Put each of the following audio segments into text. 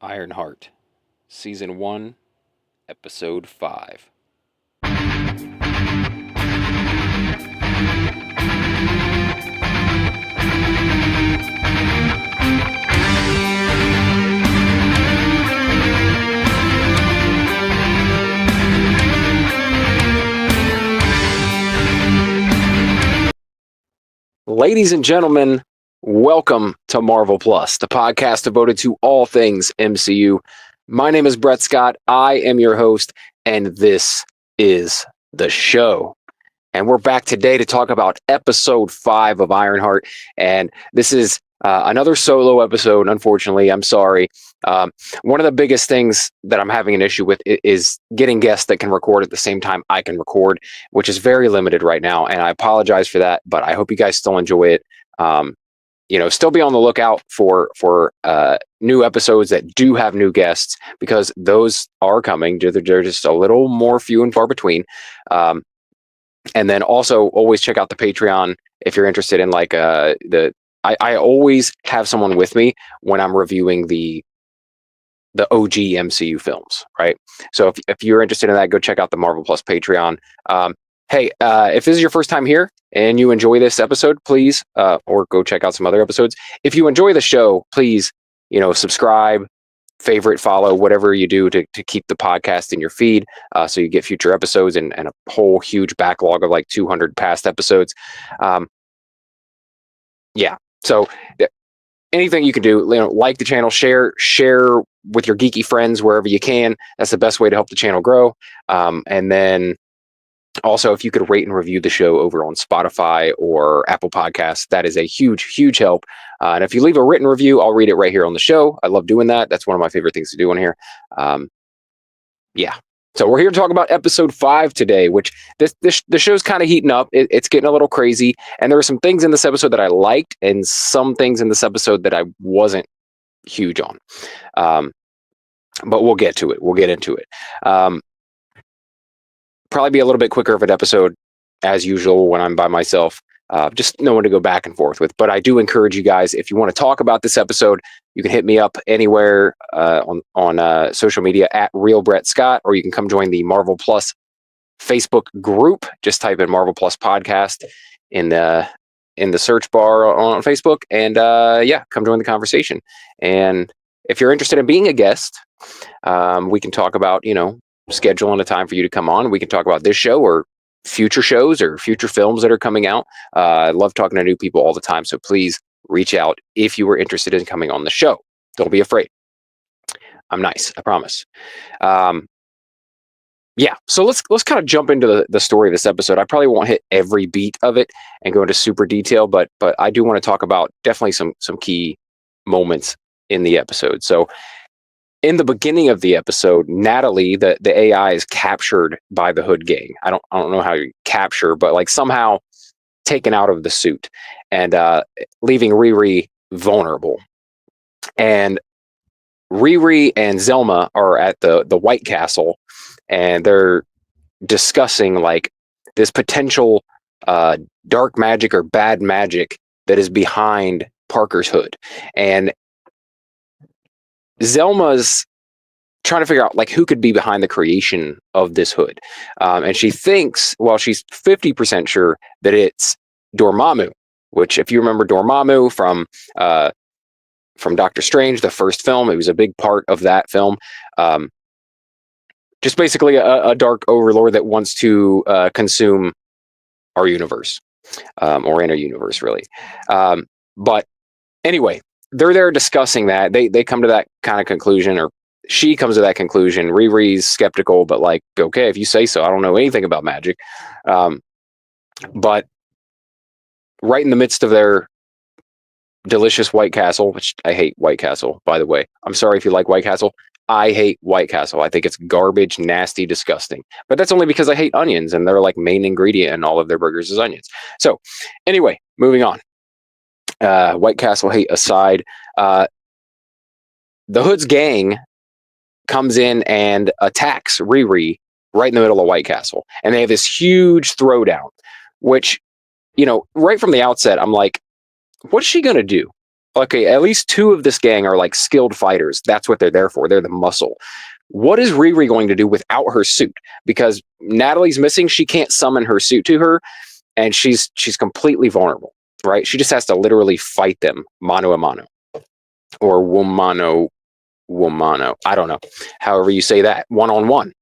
Ironheart, Season 1, Episode 5. Ladies and gentlemen, welcome to Marvel Plus, the podcast devoted to all things MCU. My name is Brett Scott. I am your host, and this is the show. And we're back today to talk about Episode 5 of Ironheart. And this is another solo episode, unfortunately. I'm sorry. One of the biggest things that I'm having an issue with is getting guests that can record at the same time I can record, which is very limited right now. And I apologize for that, but I hope you guys still enjoy it. Still be on the lookout for new episodes that do have new guests, because those are coming. They're just a little more few and far between. And then also always check out the Patreon if you're interested in I always have someone with me when I'm reviewing the OG MCU films, right? So if you're interested in that, go check out the Marvel Plus Patreon. If this is your first time here and you enjoy this episode, please, or go check out some other episodes. If you enjoy the show, please, subscribe, favorite, follow, whatever you do to keep the podcast in your feed, so you get future episodes and a whole huge backlog of like 200 past episodes. So anything you can do, like the channel, share with your geeky friends wherever you can. That's the best way to help the channel grow. And then also, if you could rate and review the show over on Spotify or Apple Podcasts, that is a huge help. And if you leave a written review, I'll read it right here on the show. I love doing that. That's one of my favorite things to do on here. So we're here to talk about Episode 5 today, which the show's kind of heating up. It's getting a little crazy. And there were some things in this episode that I liked and some things in this episode that I wasn't huge on. But we'll get to it. We'll get into it. Probably be a little bit quicker of an episode as usual when I'm by myself. Just no one to go back and forth with. But I do encourage you guys, if you want to talk about this episode, you can hit me up anywhere on social media at Real Brett Scott, or you can come join the Marvel Plus Facebook group. Just type in Marvel Plus Podcast in the search bar on Facebook, and come join the conversation. And if you're interested in being a guest, we can talk about scheduling a time for you to come on. We can talk about this show or future shows or future films that are coming out. I love talking to new people all the time. So please reach out if you were interested in coming on the show. Don't be afraid. I'm nice, I promise. So let's kind of jump into the story of this episode. I probably won't hit every beat of it and go into super detail, but I do want to talk about definitely some key moments in the episode. So in the beginning of the episode, Natalie, the AI, is captured by the Hood gang. I don't know how you capture, but like somehow taken out of the suit and leaving Riri vulnerable. And Riri and Zelma are at the White Castle, and they're discussing like this potential dark magic or bad magic that is behind Parker's hood. And Zelma's trying to figure out like who could be behind the creation of this hood. And she thinks, she's 50% sure that it's Dormammu, which, if you remember Dormammu from Doctor Strange, the first film, it was a big part of that film. Just basically a dark overlord that wants to consume our universe, or inner universe, really. But anyway, they're there discussing that. They come to that kind of conclusion, or she comes to that conclusion. Riri's skeptical, but like, okay, if you say so. I don't know anything about magic. But right in the midst of their delicious White Castle, which I hate White Castle, by the way. I'm sorry if you like White Castle. I hate White Castle. I think it's garbage, nasty, disgusting. But that's only because I hate onions, and their like main ingredient in all of their burgers is onions. So anyway, moving on. White Castle hate aside, the Hood's gang comes in and attacks Riri right in the middle of White Castle. And they have this huge throwdown, which, right from the outset, I'm like, what's she going to do? okay, at least two of this gang are like skilled fighters. That's what they're there for. They're the muscle. What is Riri going to do without her suit? Because Natalie's missing. She can't summon her suit to her, and she's completely vulnerable, right? She just has to literally fight them mano a mano or womano womano. I don't know, however you say that, one on one.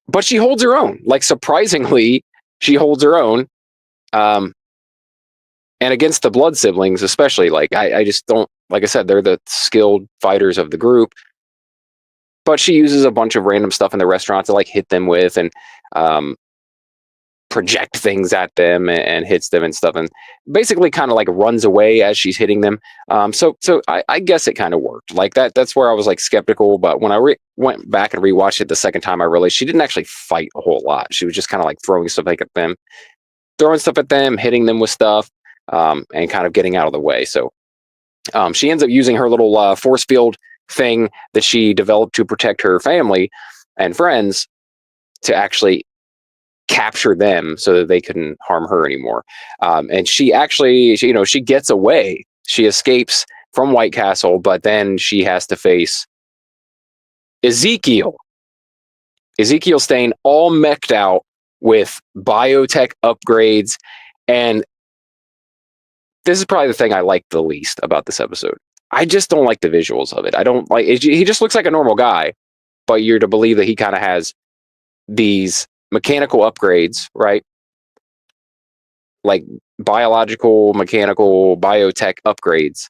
But she holds her own. Like surprisingly, she holds her own. Um, and against the blood siblings, especially, like I just don't. Like I said, they're the skilled fighters of the group. But she uses a bunch of random stuff in the restaurant to like hit them with, and um, project things at them, and hits them and stuff, and basically kind of like runs away as she's hitting them. So I guess it kind of worked like that. That's where I was like skeptical, but when I went back and rewatched it the second time, I realized she didn't actually fight a whole lot. She was just kind of like throwing stuff like at them, hitting them with stuff, and kind of getting out of the way. So she ends up using her little force field thing that she developed to protect her family and friends to actually capture them so that they couldn't harm her anymore. And she actually, she gets away. She escapes from White Castle, but then she has to face Ezekiel. Ezekiel Stain, all mech'd out with biotech upgrades. And this is probably the thing I like the least about this episode. I just don't like the visuals of it. I don't like it. He just looks like a normal guy, but you're to believe that he kind of has these mechanical upgrades, right? Like biological, mechanical, biotech upgrades,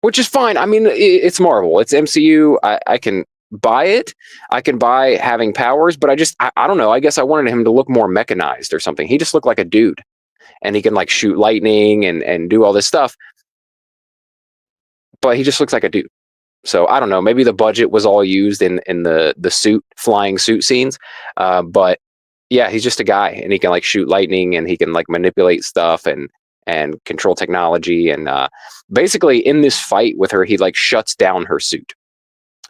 which is fine. I mean, it's Marvel, it's MCU. I can buy it. I can buy having powers, but I don't know. I guess I wanted him to look more mechanized or something. He just looked like a dude, and he can like shoot lightning and do all this stuff, but he just looks like a dude. So I don't know. Maybe the budget was all used in the flying suit scenes, but yeah, he's just a guy, and he can like shoot lightning, and he can like manipulate stuff and control technology, and basically in this fight with her, he like shuts down her suit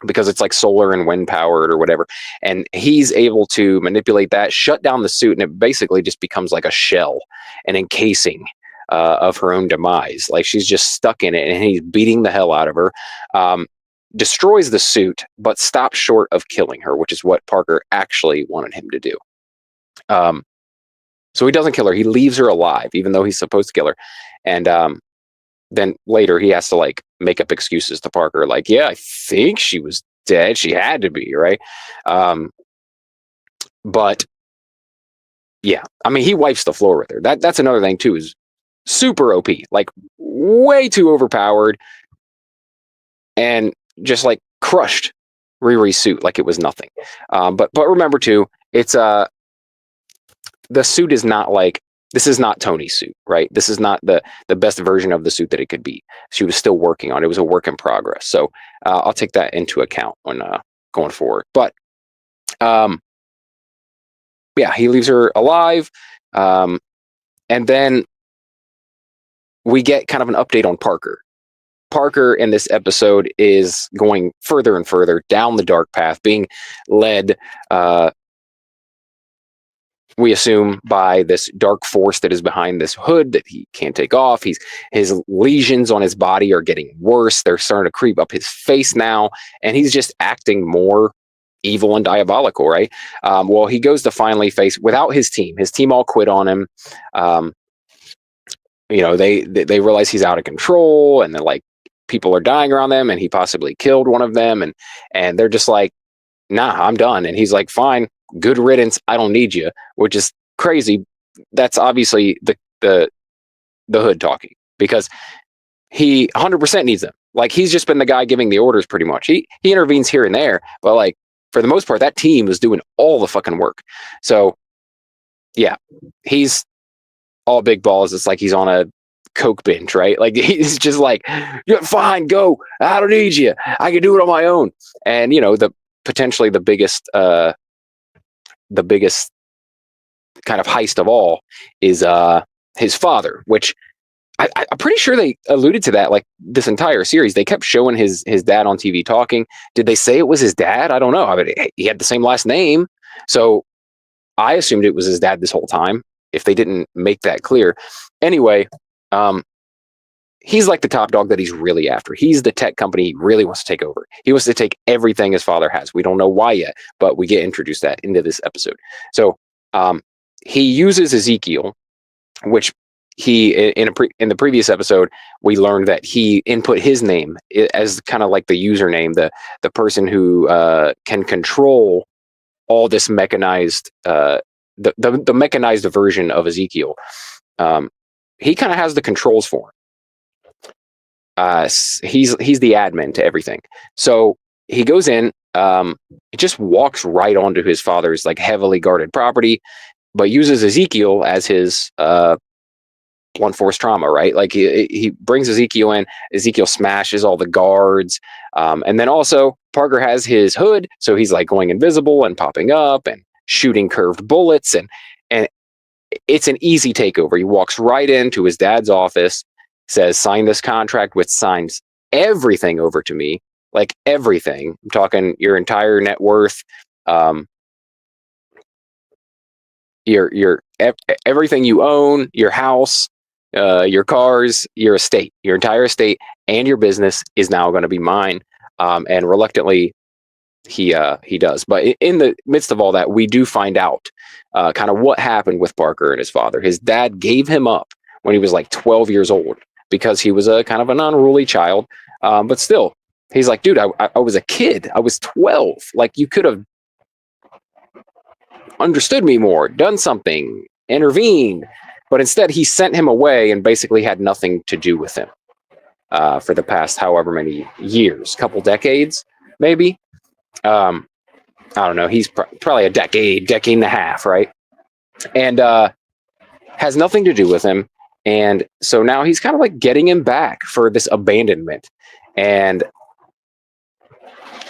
because it's like solar and wind powered or whatever, and he's able to manipulate that, shut down the suit, and it basically just becomes like a shell, an encasing. Of her own demise, like she's just stuck in it, and he's beating the hell out of her. Destroys the suit, but stops short of killing her, which is what Parker actually wanted him to do. So he doesn't kill her. He leaves her alive, even though he's supposed to kill her. And then later he has to like make up excuses to Parker, like, yeah, I think she was dead. She had to be, right? But yeah, I mean, he wipes the floor with her. That's another thing too, is super OP, like way too overpowered, and just like crushed Riri's suit like it was nothing. But remember too, it's the suit is not like, this is not Tony's suit, right? This is not the best version of the suit that it could be. She was still working on it. It was a work in progress. So I'll take that into account when going forward. But yeah, he leaves her alive, and then we get kind of an update on Parker. Parker in this episode is going further and further down the dark path, being led, we assume, by this dark force that is behind this hood that he can't take off. His lesions on his body are getting worse. They're starting to creep up his face now, and he's just acting more evil and diabolical, right? Well, he goes to finally face, without his team. His team all quit on him. They realize he's out of control, and they're like, people are dying around them, and he possibly killed one of them, and they're just like, nah, I'm done. And he's like, fine, good riddance, I don't need you, which is crazy. That's obviously the hood talking, because he 100% needs them. Like, he's just been the guy giving the orders pretty much. He intervenes here and there, but like for the most part, that team is doing all the fucking work. So yeah, he's all big balls. It's like he's on a coke binge, right? Like, he's just like, yeah, fine, go, I don't need you, I can do it on my own. And potentially the biggest kind of heist of all is his father, which I'm pretty sure they alluded to that like this entire series. They kept showing his dad on TV talking. Did they say it was his dad? I don't know. I mean, he had the same last name, so I assumed it was his dad this whole time. if they didn't make that clear. Anyway, he's like the top dog that he's really after. He's the tech company he really wants to take over. He wants to take everything his father has. We don't know why yet, but we get introduced that into this episode. So he uses Ezekiel, which he in the previous episode we learned that he input his name as kind of like the username, the person who can control all this mechanized the mechanized version of Ezekiel. He kind of has the controls for him. He's the admin to everything. So he goes in, he just walks right onto his father's like heavily guarded property, but uses Ezekiel as his blunt force trauma, right? Like he brings Ezekiel in, Ezekiel smashes all the guards. And then also Parker has his hood. So he's like going invisible and popping up and shooting curved bullets. And it's an easy takeover. He walks right into his dad's office, says, sign this contract, which signs everything over to me, like everything. I'm talking your entire net worth, your everything you own, your house, your cars, your estate, your entire estate, and your business is now going to be mine. And reluctantly, he does. But in the midst of all that, we do find out kind of what happened with Parker and his father. His dad gave him up when he was like 12 years old because he was a kind of an unruly child. But still, he's like, dude, I was a kid. I was 12. Like, you could have understood me more, done something, intervened. But instead, he sent him away and basically had nothing to do with him for the past however many years, couple decades, maybe. I don't know. He's probably a decade and a half, right? And has nothing to do with him. And so now he's kind of like getting him back for this abandonment. And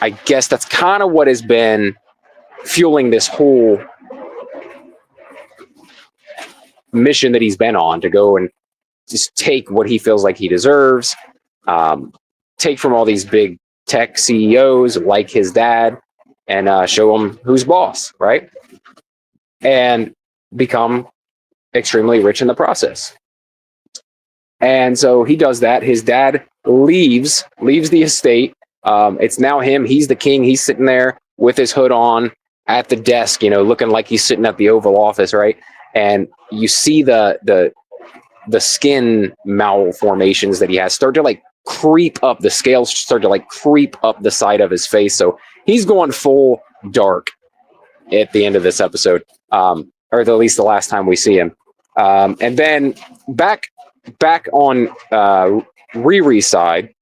I guess that's kind of what has been fueling this whole mission that he's been on, to go and just take what he feels like he deserves, take from all these big tech CEOs like his dad, and show him who's boss, right? And become extremely rich in the process. And so he does that. His dad leaves the estate. It's now him. He's the king. He's sitting there with his hood on at the desk, looking like he's sitting at the Oval Office, right? And you see the skin malformations that he has start to like creep up. The scales start to like creep up the side of his face. So he's going full dark at the end of this episode, or at least the last time we see him. And then back on Riri's side,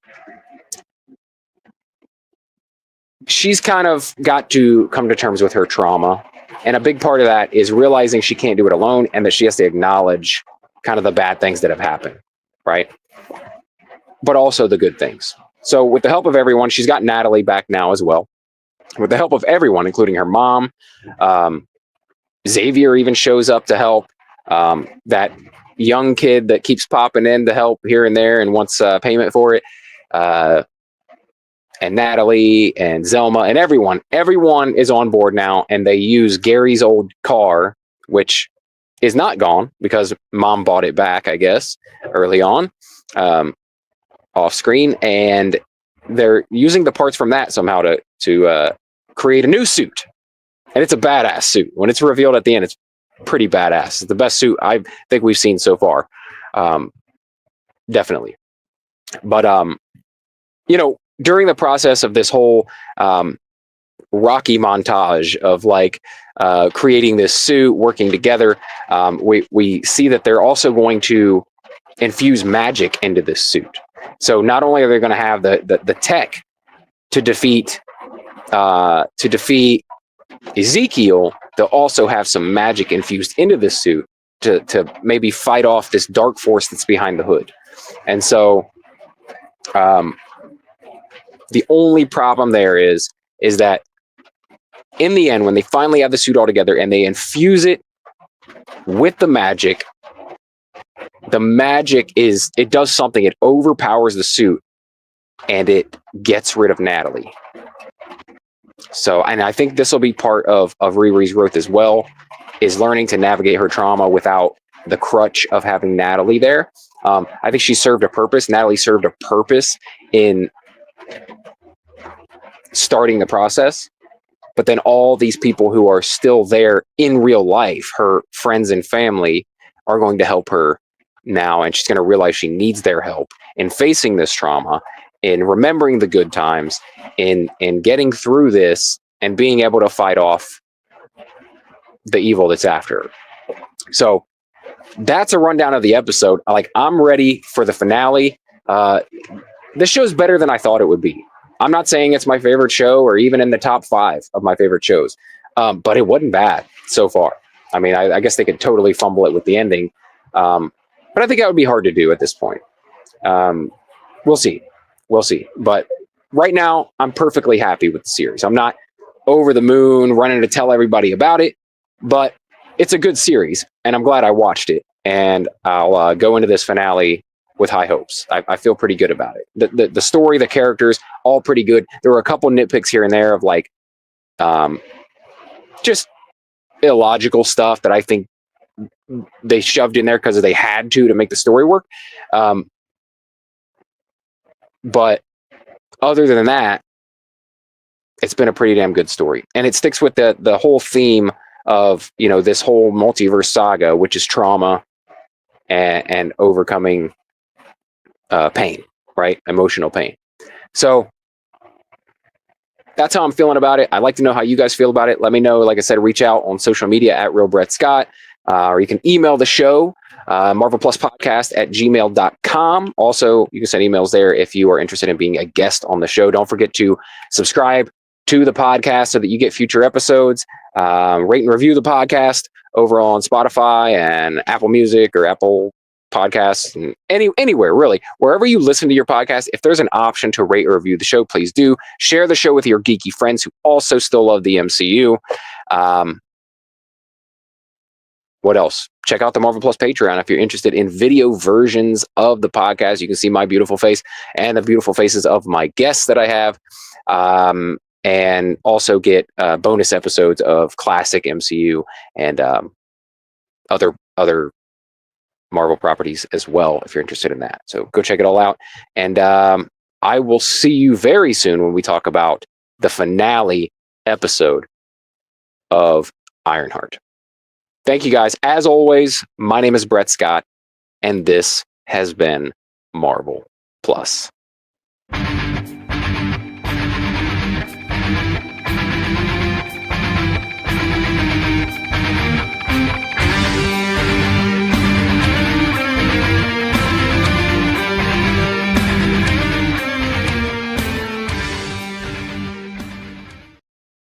she's kind of got to come to terms with her trauma. And a big part of that is realizing she can't do it alone, and that she has to acknowledge kind of the bad things that have happened, right? But also the good things. So with the help of everyone, she's got Natalie back now as well. With the help of everyone, including her mom, Xavier even shows up to help. That young kid that keeps popping in to help here and there and wants payment for it. And Natalie and Zelma and everyone is on board now, and they use Gary's old car, which is not gone because mom bought it back, I guess, early on, off screen, and they're using the parts from that somehow to create a new suit. And it's a badass suit. When it's revealed at the end, it's pretty badass. It's the best suit I think we've seen so far. Definitely. But, during the process of this whole Rocky montage of like creating this suit, working together, we see that they're also going to infuse magic into this suit. So not only are they going to have the tech to defeat Ezekiel, they'll also have some magic infused into this suit to maybe fight off this dark force that's behind the hood. And so the only problem there is that in the end, when they finally have the suit all together and they infuse it with the magic it does something. It overpowers the suit and it gets rid of Natalie. So, and I think this will be part of Riri's growth as well. is learning to navigate her trauma without the crutch of having Natalie there. I think she served a purpose. Natalie served a purpose in starting the process, but then all these people who are still there in real life, her friends and family, are going to help her now, and she's going to realize she needs their help in facing this trauma, in remembering the good times, in getting through this, and being able to fight off the evil that's after her. So that's a rundown of the episode. Like, I'm ready for the finale. This show's better than I thought it would be. I'm not saying it's my favorite show or even in the top 5 of my favorite shows, but it wasn't bad so far. I mean, I guess they could totally fumble it with the ending, but I think that would be hard to do at this point. We'll see. We'll see. But right now, I'm perfectly happy with the series. I'm not over the moon running to tell everybody about it, but it's a good series, and I'm glad I watched it. And I'll go into this finale with high hopes. I feel pretty good about it. The story, the characters, all pretty good. There were a couple nitpicks here and there of like just illogical stuff that I think they shoved in there because they had to make the story work. But other than that, it's been a pretty damn good story, and it sticks with the whole theme of, you know, this whole multiverse saga, which is trauma and overcoming pain, right? Emotional pain. So that's how I'm feeling about it. I'd like to know how you guys feel about it. Let me know. Like I said, reach out on social media at RealBrettScott, or you can email the show, marvelpluspodcast@gmail.com. Also, you can send emails there if you are interested in being a guest on the show. Don't forget to subscribe to the podcast so that you get future episodes. Rate and review the podcast over on Spotify and Apple Music or Apple Podcasts, and anywhere really, wherever you listen to your podcast. If there's an option to rate or review the show, please do. Share the show with your geeky friends who also still love the MCU. What else? Check out the Marvel Plus Patreon if you're interested in video versions of the podcast. You can see my beautiful face and the beautiful faces of my guests that I have, and also get bonus episodes of classic MCU and other Marvel properties as well, if you're interested in that. So go check it all out. And I will see you very soon when we talk about the finale episode of Ironheart. Thank you guys. As always, my name is Brett Scott, and this has been Marvel Plus.